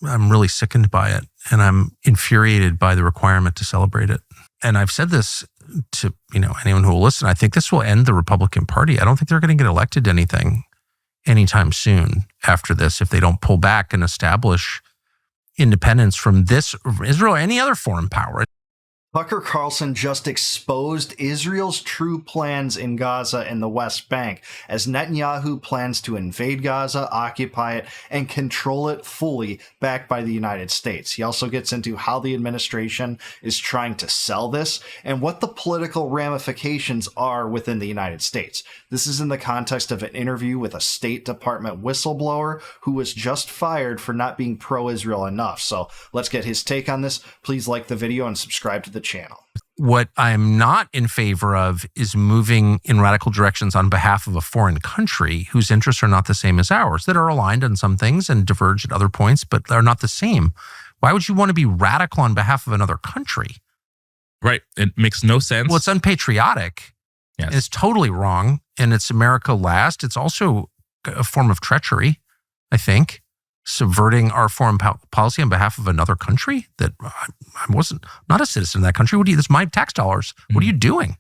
I'm really sickened by it, and I'm infuriated by the requirement to celebrate it. And I've said this to anyone who will listen. I think this will end the Republican Party. I don't think they're going to get elected to anything anytime soon after this if they don't pull back and establish independence from this Israel or any other foreign power. Tucker Carlson just exposed Israel's true plans in Gaza and the West Bank as Netanyahu plans to invade Gaza, occupy it, and control it fully, backed by the United States. He also gets into how the administration is trying to sell this and what the political ramifications are within the United States. This is in the context of an interview with a State Department whistleblower who was just fired for not being pro-Israel enough. So let's get his take on this. Please like the video and subscribe to the channel. What I'm not in favor of is moving in radical directions on behalf of a foreign country whose interests are not the same as ours, that are aligned on some things and diverge at other points, but are not the same. Why would you want to be radical on behalf of another country? Right. It makes no sense. Well, it's unpatriotic. Yes. It's totally wrong. And it's America last. It's also a form of treachery, I think. Subverting our foreign policy on behalf of another country that I wasn't not a citizen of that country. This is my tax dollars. What are you doing?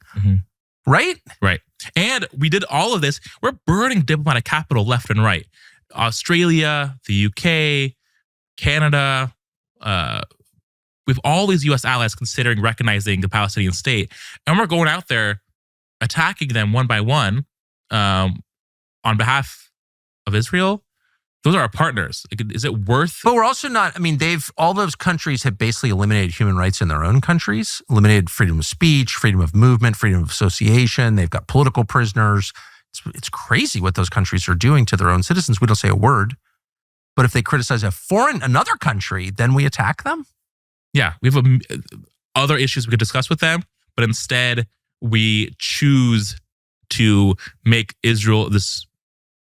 Right? Right. And we did all of this. We're burning diplomatic capital left and right. Australia, the UK, Canada, we have all these U.S. allies considering recognizing the Palestinian state. And we're going out there attacking them one by one on behalf of Israel. Those are our partners. Is it worth? But we're also not, all those countries have basically eliminated human rights in their own countries, eliminated freedom of speech, freedom of movement, freedom of association. They've got political prisoners. It's crazy what those countries are doing to their own citizens. We don't say a word. But if they criticize another country, then we attack them? Yeah, we have other issues we could discuss with them, but instead we choose to make Israel this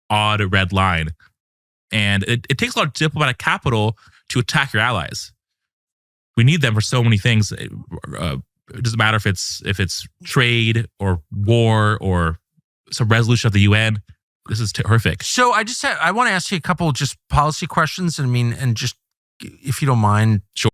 odd red line. And it takes a lot of diplomatic capital to attack your allies. We need them for so many things. It doesn't matter if it's trade or war or some resolution of the UN. This is horrific. So I want to ask you a couple just policy questions. And just if you don't mind. Sure.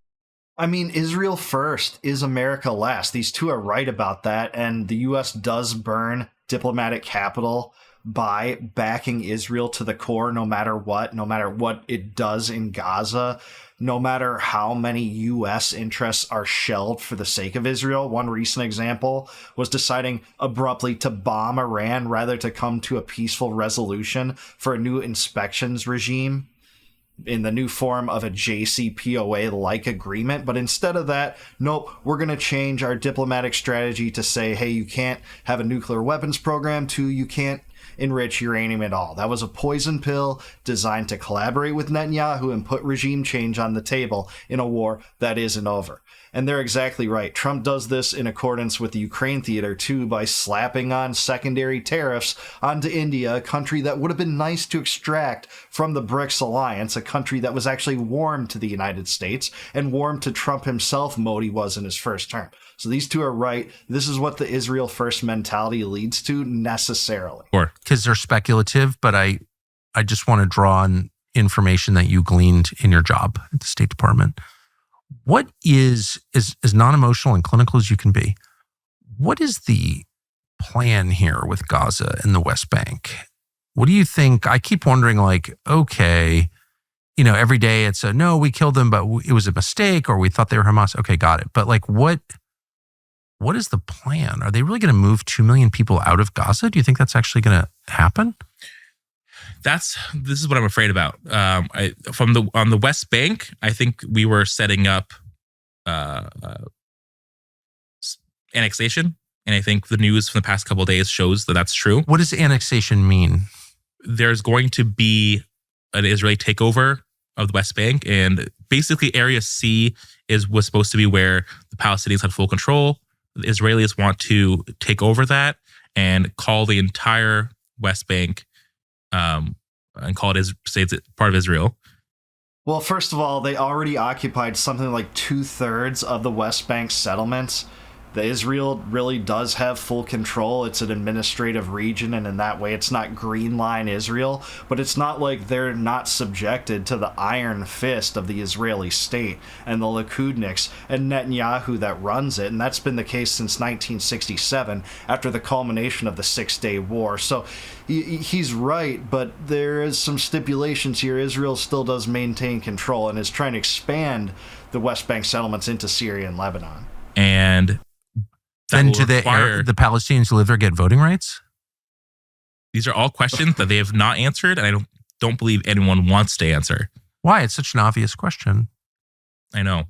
Israel first is America last. These two are right about that. And the U.S. does burn diplomatic capital by backing Israel to the core, no matter what it does in Gaza, no matter how many U.S. interests are shelled for the sake of Israel. One recent example was deciding abruptly to bomb Iran rather to come to a peaceful resolution for a new inspections regime in the new form of a JCPOA-like agreement. But instead of that, nope, we're going to change our diplomatic strategy to say, hey, you can't have a nuclear weapons program, you can't enrich uranium at all. That was a poison pill designed to collaborate with Netanyahu and put regime change on the table in a war that isn't over. And they're exactly right. Trump does this in accordance with the Ukraine theater too, by slapping on secondary tariffs onto India, a country that would have been nice to extract from the BRICS alliance, a country that was actually warm to the United States and warm to Trump himself. Modi was in his first term. So these two are right. This is what the Israel first mentality leads to necessarily. Or because they're speculative, but I just want to draw on information that you gleaned in your job at the State Department. What is as non-emotional and clinical as you can be, what is the plan here with Gaza and the West Bank? What do you think? I keep wondering, okay, every day it's no, we killed them, but it was a mistake, or we thought they were Hamas. Okay, got it. But what is the plan? Are they really going to move 2 million people out of Gaza? Do you think that's actually going to happen? This is what I'm afraid about. On the West Bank, I think we were setting up annexation, and I think the news from the past couple of days shows that that's true. What does annexation mean? There's going to be an Israeli takeover of the West Bank, and basically Area C was supposed to be where the Palestinians had full control. The Israelis want to take over that and call the entire West Bank and call it, say it's part of Israel. Well, first of all, they already occupied something like 2/3 of the West Bank settlements. The Israel really does have full control. It's an administrative region, and in that way, it's not green line Israel, but it's not like they're not subjected to the iron fist of the Israeli state and the Likudniks and Netanyahu that runs it, and that's been the case since 1967 after the culmination of the Six-Day War. So he's right, but there is some stipulations here. Israel still does maintain control and is trying to expand the West Bank settlements into Syria and Lebanon. And then do the Palestinians who live there get voting rights? These are all questions that they have not answered, and I don't believe anyone wants to answer. Why? It's such an obvious question. I know.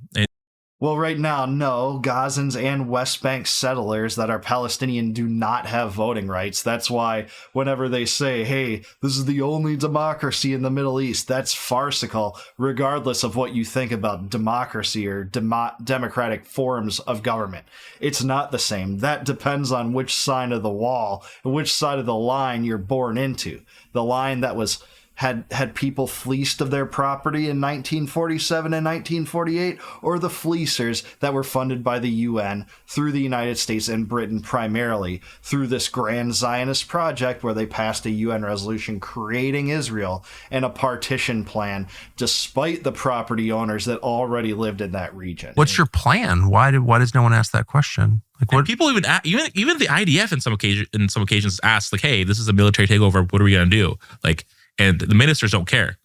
Well, right now, no. Gazans and West Bank settlers that are Palestinian do not have voting rights. That's why whenever they say, hey, this is the only democracy in the Middle East, that's farcical, regardless of what you think about democracy or democratic forms of government. It's not the same. That depends on which side of the wall and which side of the line you're born into. The line that was had people fleeced of their property in 1947 and 1948, or the fleecers that were funded by the UN through the United States and Britain primarily through this grand Zionist project where they passed a UN resolution creating Israel and a partition plan despite the property owners that already lived in that region. What's your plan? Why does no one ask that question? Like, what? People even the IDF in some occasions ask, like, hey, this is a military takeover, what are we going to do? Like, and the ministers don't care.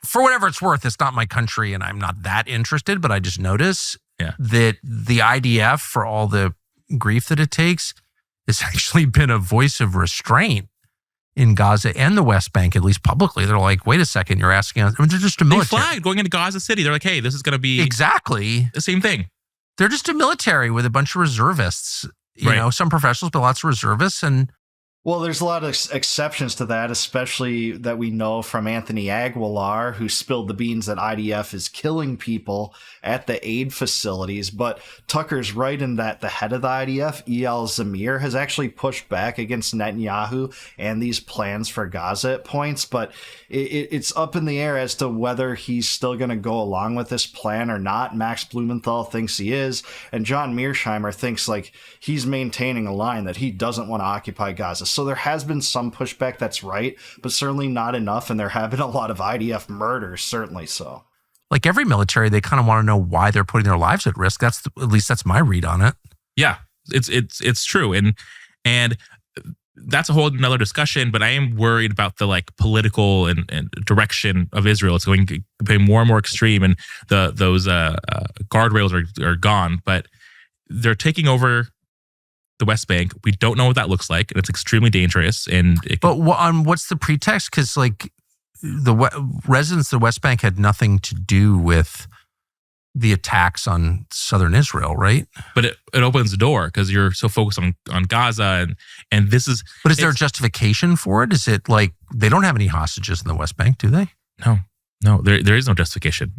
For whatever it's worth, it's not my country and I'm not that interested, but I just notice that the IDF, for all the grief that it takes, has actually been a voice of restraint in Gaza and the West Bank, at least publicly. They're like, wait a second, you're asking us. I mean, they're just a military. They flagged going into Gaza City. They're like, hey, this is going to be exactly the same thing. They're just a military with a bunch of reservists, you know, some professionals, but lots of reservists. And well, there's a lot of exceptions to that, especially that we know from Anthony Aguilar, who spilled the beans that IDF is killing people at the aid facilities. But Tucker's right in that the head of the IDF, E.L. Zamir, has actually pushed back against Netanyahu and these plans for Gaza at points. But it's up in the air as to whether he's still going to go along with this plan or not. Max Blumenthal thinks he is, and John Mearsheimer thinks like he's maintaining a line that he doesn't want to occupy Gaza. So there has been some pushback, that's right, but certainly not enough, and there have been a lot of IDF murders, certainly so. Like every military, they kind of want to know why they're putting their lives at risk. At least that's my read on it. Yeah, it's true, and that's a whole another discussion. But I am worried about the like political and direction of Israel. It's going to be more and more extreme, and those guardrails are gone. But they're taking over the West Bank. We don't know what that looks like, and it's extremely dangerous. But what's the pretext? Because like residents of the West Bank had nothing to do with the attacks on southern Israel, right? But it opens the door because you're so focused on Gaza and this is. But is there a justification for it? Is it like they don't have any hostages in the West Bank, do they? No, there is no justification.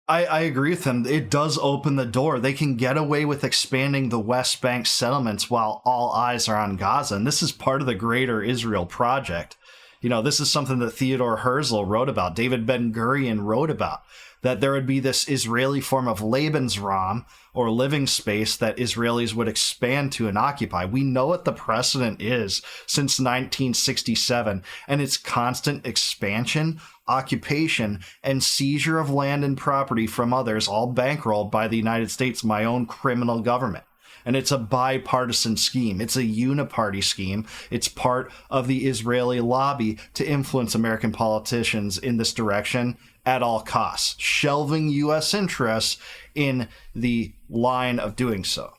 I agree with him. It does open the door. They can get away with expanding the West Bank settlements while all eyes are on Gaza. And this is part of the greater Israel project. You know, this is something that Theodore Herzl wrote about, David Ben-Gurion wrote about, that there would be this Israeli form of Lebensraum, or living space, that Israelis would expand to and occupy. We know what the precedent is since 1967, and its constant expansion, occupation, and seizure of land and property from others, all bankrolled by the United States, my own criminal government. And it's a bipartisan scheme. It's a uniparty scheme. It's part of the Israeli lobby to influence American politicians in this direction at all costs, shelving U.S. interests in the line of doing so.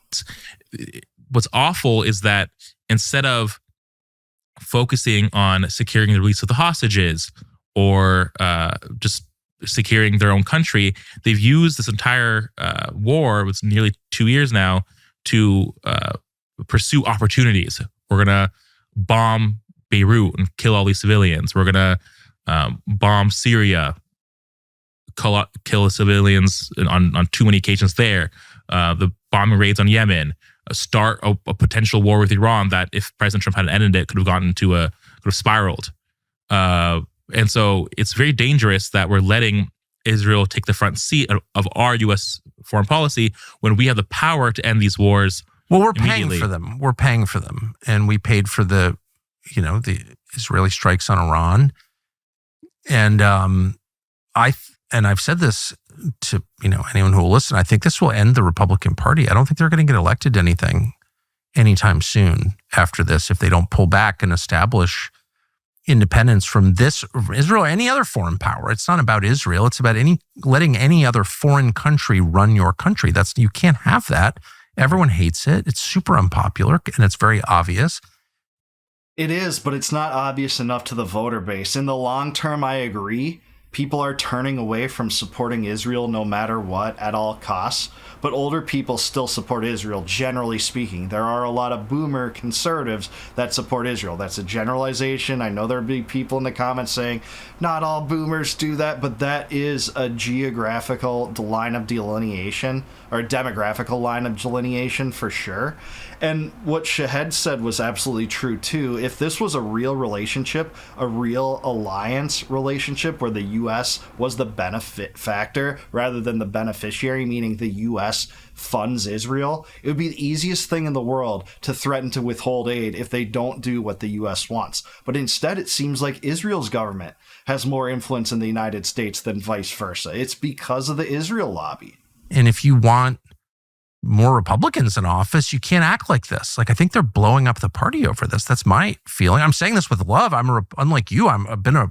What's awful is that instead of focusing on securing the release of the hostages or just securing their own country, they've used this entire war, it's nearly 2 years now, to pursue opportunities. We're going to bomb Beirut and kill all these civilians. We're going to bomb Syria, kill civilians on too many occasions there. The bombing raids on Yemen, start a potential war with Iran that, if President Trump hadn't ended it, could have spiraled. And so it's very dangerous that we're letting Israel take the front seat of our U.S. foreign policy when we have the power to end these wars. Well, we're paying for them. We're paying for them. And we paid for the Israeli strikes on Iran. And I've said this to, anyone who will listen. I think this will end the Republican Party. I don't think they're going to get elected to anything anytime soon after this if they don't pull back and establish independence from this Israel or any other foreign power. It's not about Israel. It's about letting any other foreign country run your country. You can't have that. Everyone hates it. It's super unpopular and it's very obvious. It is, but it's not obvious enough to the voter base. In the long term, I agree. People are turning away from supporting Israel no matter what, at all costs. But older people still support Israel, generally speaking. There are a lot of boomer conservatives that support Israel. That's a generalization. I know there'll be people in the comments saying, not all boomers do that, but that is a geographical line of delineation, or a demographical line of delineation for sure. And what Shahed said was absolutely true too. If this was a real relationship, a real alliance relationship where the U.S. was the benefit factor rather than the beneficiary, meaning the U.S. funds Israel, it would be the easiest thing in the world to threaten to withhold aid if they don't do what the U.S. wants. But instead, it seems like Israel's government has more influence in the United States than vice versa. It's because of the Israel lobby. And if you want more Republicans in office, you can't act like this. I think they're blowing up the party over this. That's my feeling. I'm saying this with love. Unlike you, I've been I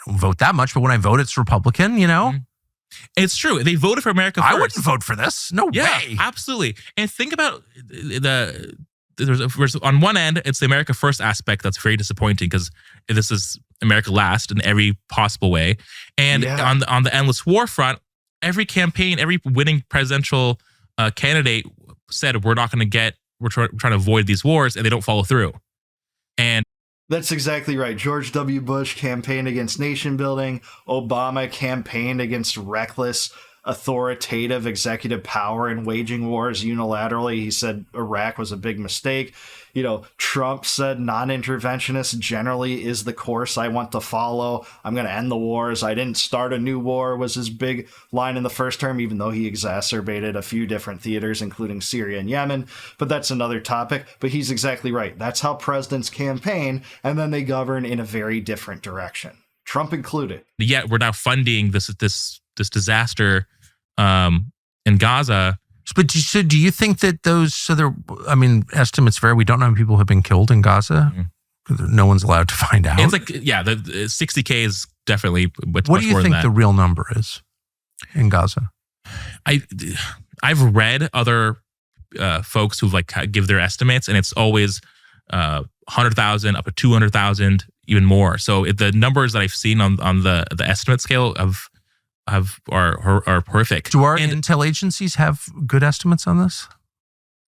don't vote that much, but when I vote, it's Republican, Mm-hmm. It's true. They voted for America first. I wouldn't vote for this. No way. Absolutely. And think about there's on one end, it's the America first aspect that's very disappointing because this is America last in every possible way. And on the endless war front, every campaign, every winning presidential candidate said, we're trying to avoid these wars, and they don't follow through. And that's exactly right. George W. Bush campaigned against nation building. Obama campaigned against reckless, authoritative executive power and waging wars unilaterally. He said Iraq was a big mistake. Trump said non-interventionist generally is the course I want to follow. I'm going to end the wars. I didn't start a new war was his big line in the first term, even though he exacerbated a few different theaters, including Syria and Yemen. But that's another topic. But he's exactly right. That's how presidents campaign, and then they govern in a very different direction, Trump included. Yet we're now funding this disaster in Gaza. But do you think that estimates vary. We don't know how many people have been killed in Gaza. Mm-hmm. No one's allowed to find out. It's the 60K is definitely much What do you think the real number is in Gaza? I've read other folks who've give their estimates, and it's always 100,000 up to 200,000, even more. So the numbers that I've seen on the estimate scale are perfect. Do our intel agencies have good estimates on this?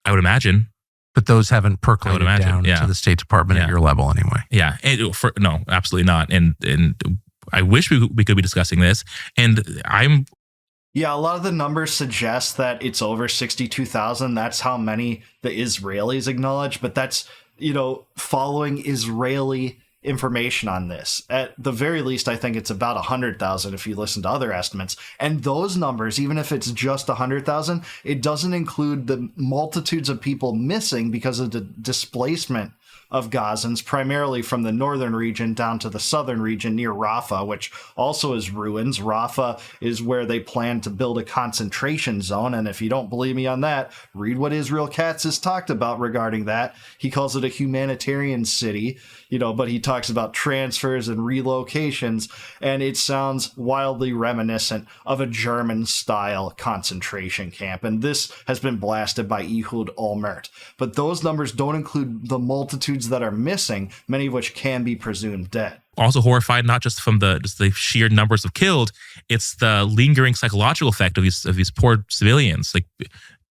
I would imagine. But those haven't percolated down to the State Department at your level anyway. Yeah. No, absolutely not. And I wish we could be discussing this. And a lot of the numbers suggest that it's over 62,000. That's how many the Israelis acknowledge. But that's, following Israeli information on this. At the very least, I think it's about 100,000 if you listen to other estimates. And those numbers, even if it's just 100,000, it doesn't include the multitudes of people missing because of the displacement of Gazans, primarily from the northern region down to the southern region near Rafah, which also is ruins. Rafah is where they plan to build a concentration zone. And if you don't believe me on that, read what Israel Katz has talked about regarding that. He calls it a humanitarian city, but he talks about transfers and relocations, and it sounds wildly reminiscent of a German-style concentration camp. And this has been blasted by Ehud Olmert. But those numbers don't include the multitudes that are missing, many of which can be presumed dead. Also horrified, not just from the sheer numbers of killed, it's the lingering psychological effect of these poor civilians, like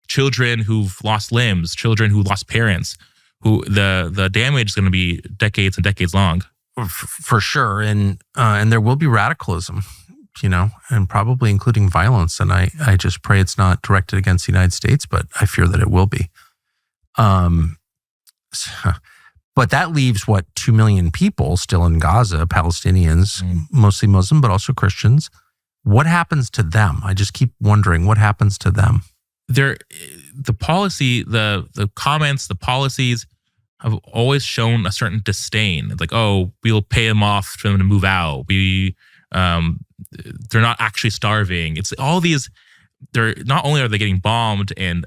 children who've lost limbs, children who lost parents, who the damage is going to be decades and decades long. For sure. And there will be radicalism, and probably including violence. And I just pray it's not directed against the United States, but I fear that it will be. But that leaves 2 million people still in Gaza, Palestinians, mostly Muslim, but also Christians. What happens to them? I just keep wondering what happens to them. The policy, the comments, the policies have always shown a certain disdain. It's like, oh, we'll pay them off for them to move out. They're not actually starving. It's all these. They're not only are they getting bombed and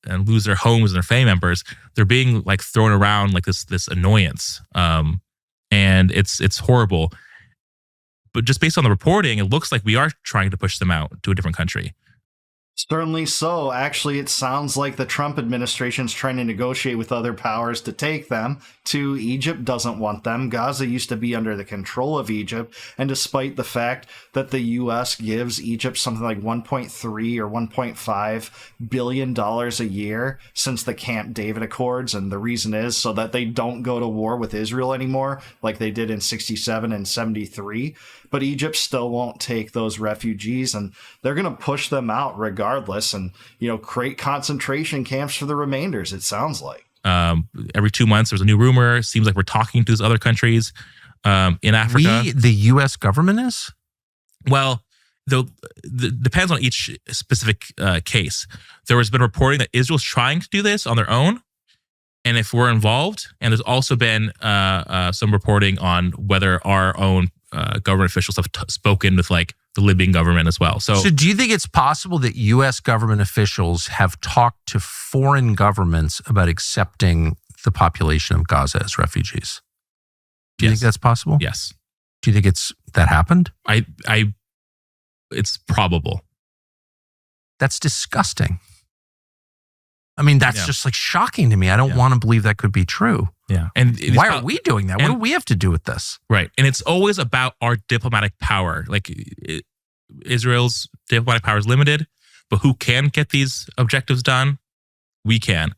lose their homes and their family members, they're being like thrown around like this annoyance. And it's horrible. But just based on the reporting, it looks like we are trying to push them out to a different country. Certainly so. Actually, it sounds like the Trump administration's trying to negotiate with other powers to take them to Egypt. Doesn't want them. Gaza used to be under the control of Egypt. And despite the fact that the U.S. gives Egypt something like $1.3 or $1.5 billion a year since the Camp David Accords, and the reason is so that they don't go to war with Israel anymore like they did in 67 and 73. But Egypt still won't take those refugees, and they're going to push them out regardless and, create concentration camps for the remainders, it sounds like. Every 2 months, there's a new rumor. Seems like we're talking to these other countries in Africa. The U.S. government is? Well, depends on each specific case. There has been reporting that Israel's trying to do this on their own, and if we're involved. And there's also been some reporting on whether our own government officials have spoken with like the Libyan government as well. So do you think it's possible that U.S. government officials have talked to foreign governments about accepting the population of Gaza as refugees? Do you think that's possible? Yes. Do you think that happened? It's probable. That's disgusting. I mean, that's just like shocking to me. I don't want to believe that could be true. Yeah. And why are we doing that? What do we have to do with this? Right. And it's always about our diplomatic power. Like Israel's diplomatic power is limited, but who can get these objectives done? We can.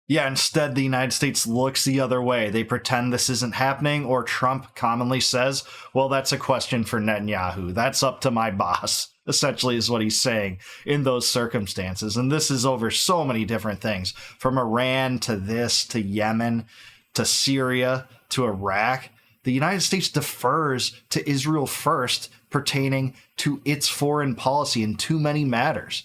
Yeah, instead, the United States looks the other way. They pretend this isn't happening, or Trump commonly says, well, that's a question for Netanyahu. That's up to my boss, essentially is what he's saying in those circumstances. And this is over so many different things, from Iran to this, to Yemen, to Syria, to Iraq. The United States defers to Israel first pertaining to its foreign policy in too many matters.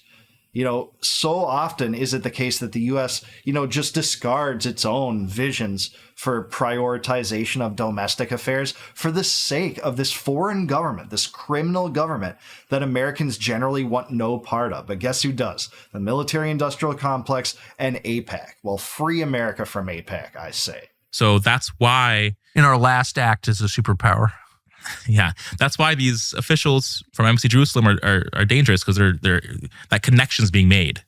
So often is it the case that the U.S., just discards its own visions for prioritization of domestic affairs for the sake of this foreign government, this criminal government that Americans generally want no part of. But guess who does? The military-industrial complex and AIPAC. Well, free America from AIPAC, I say. So that's why in our last act as a superpower. Yeah, that's why these officials from Embassy Jerusalem are dangerous, because they're that connection's being made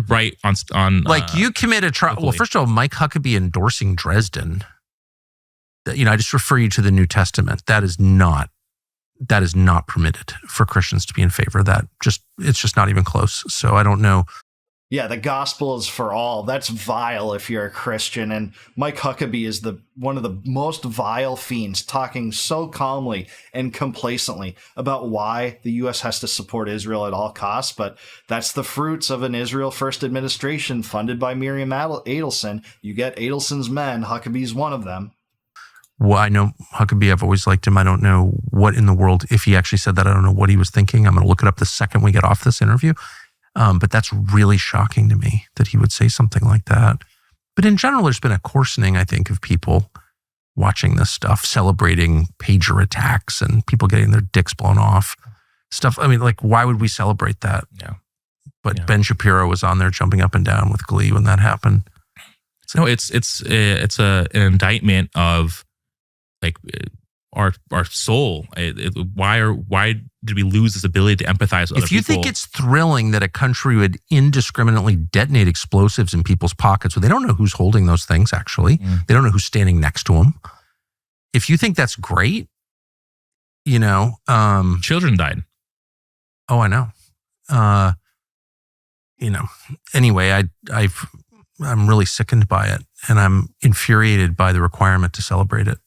right on. Like you commit a trial. Well, first of all, Mike Huckabee endorsing Dresden. I just refer you to the New Testament. That is not permitted for Christians to be in favor of that. It's just not even close. So I don't know. Yeah, the gospel is for all. That's vile if you're a Christian. And Mike Huckabee is one of the most vile fiends, talking so calmly and complacently about why the U.S. has to support Israel at all costs. But that's the fruits of an Israel First administration funded by Miriam Adelson. You get Adelson's men. Huckabee's one of them. Well, I know Huckabee. I've always liked him. I don't know what in the world, if he actually said that, I don't know what he was thinking. I'm going to look it up the second we get off this interview. But that's really shocking to me that he would say something like that. But in general, there's been a coarsening, I think, of people watching this stuff, celebrating pager attacks and people getting their dicks blown off. Stuff. I mean, like, why would we celebrate that? Yeah. But Ben Shapiro was on there jumping up and down with glee when that happened. No, it's an indictment of like our soul. Why did we lose this ability to empathize with other people? If you think it's thrilling that a country would indiscriminately detonate explosives in people's pockets, well, they don't know who's holding those things, actually. They don't know who's standing next to them. If you think that's great, children died. Oh, I know. Anyway, I'm really sickened by it, and I'm infuriated by the requirement to celebrate it.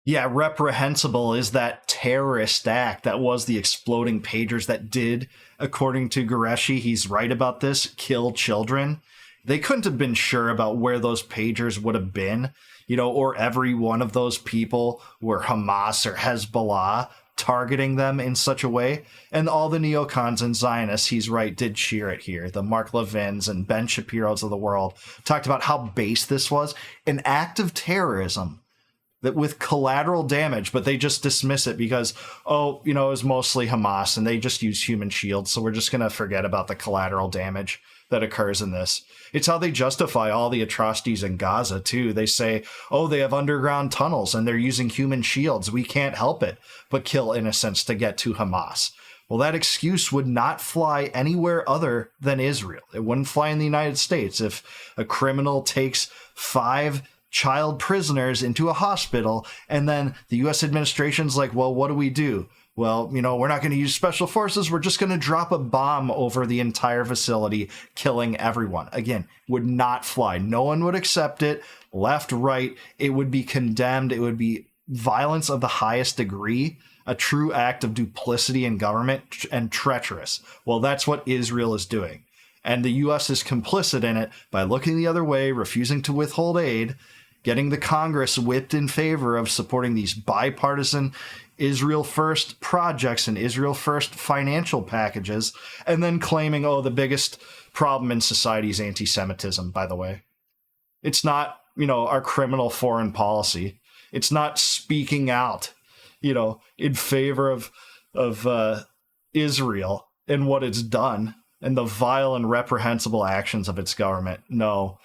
Yeah, reprehensible is that terrorist act that was the exploding pagers that did, according to Qureshi, he's right about this, kill children. They couldn't have been sure about where those pagers would have been, or every one of those people were Hamas or Hezbollah targeting them in such a way. And all the neocons and Zionists, he's right, did cheer it here. The Mark Levins and Ben Shapiro's of the world talked about how base this was, an act of terrorism that with collateral damage, but they just dismiss it because, oh, you know, it was mostly Hamas and they just use human shields. So we're just going to forget about the collateral damage that occurs in this. It's how they justify all the atrocities in Gaza, too. They say, oh, they have underground tunnels and they're using human shields. We can't help it but kill innocents to get to Hamas. Well, that excuse would not fly anywhere other than Israel. It wouldn't fly in the United States. If a criminal takes 5 child prisoners into a hospital and then the U.S. administration's like, well, what do we do? Well, you know, we're not going to use special forces. We're just going to drop a bomb over the entire facility, killing everyone. Again, would not fly. No one would accept it. Left, right, it would be condemned. It would be violence of the highest degree, a true act of duplicity in government and treacherous. Well, that's what Israel is doing. And the U.S. is complicit in it by looking the other way, refusing to withhold aid, getting the Congress whipped in favor of supporting these bipartisan Israel First projects and Israel First financial packages, and then claiming, oh, the biggest problem in society is anti-Semitism, by the way. It's not, you know, our criminal foreign policy. It's not speaking out, you know, in favor of Israel and what it's done and the vile and reprehensible actions of its government. No.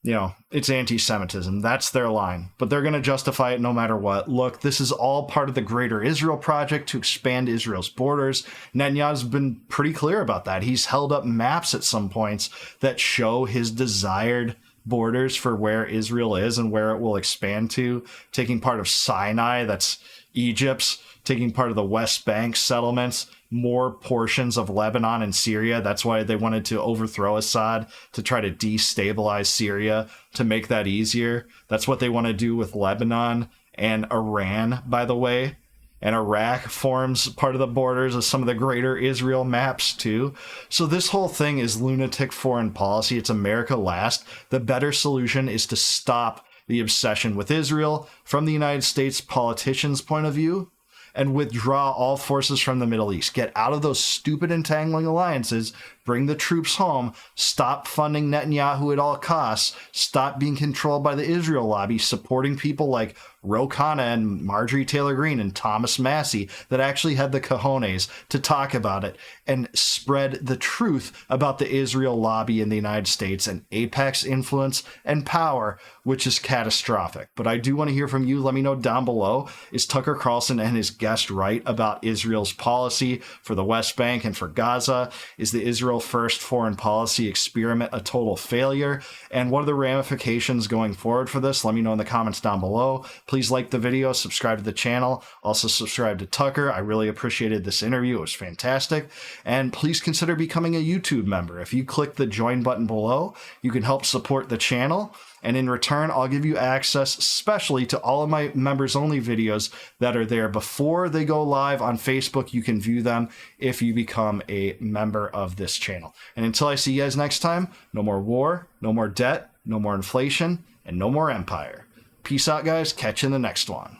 You know, it's anti-Semitism. That's their line. But they're going to justify it no matter what. Look, this is all part of the greater Israel project to expand Israel's borders. Netanyahu's been pretty clear about that. He's held up maps at some points that show his desired borders for where Israel is and where it will expand to, taking part of Sinai, that's Egypt's, taking part of the West Bank settlements, more portions of Lebanon and Syria. That's why they wanted to overthrow Assad, to try to destabilize Syria, to make that easier. That's what they want to do with Lebanon and Iran, by the way. And Iraq forms part of the borders of some of the greater Israel maps, too. So this whole thing is lunatic foreign policy. It's America last. The better solution is to stop the obsession with Israel from the United States politicians' point of view, and withdraw all forces from the Middle East. Get out of those stupid entangling alliances, bring the troops home, stop funding Netanyahu at all costs, stop being controlled by the Israel lobby, supporting people like Ro Khanna and Marjorie Taylor Greene and Thomas Massey that actually had the cojones to talk about it, and spread the truth about the Israel lobby in the United States and AIPAC's influence and power, which is catastrophic. But I do want to hear from you. Let me know down below. Is Tucker Carlson and his guest right about Israel's policy for the West Bank and for Gaza? Is the Israel First foreign policy experiment a total failure? And what are the ramifications going forward for this? Let me know in the comments down below. Please like the video, subscribe to the channel, also subscribe to Tucker. I really appreciated this interview. It was fantastic. And please consider becoming a YouTube member. If you click the join button below, you can help support the channel. And in return, I'll give you access especially to all of my members only videos that are there before they go live on Facebook. You can view them if you become a member of this channel. And until I see you guys next time, no more war, no more debt, no more inflation, and no more empire. Peace out, guys. Catch you in the next one.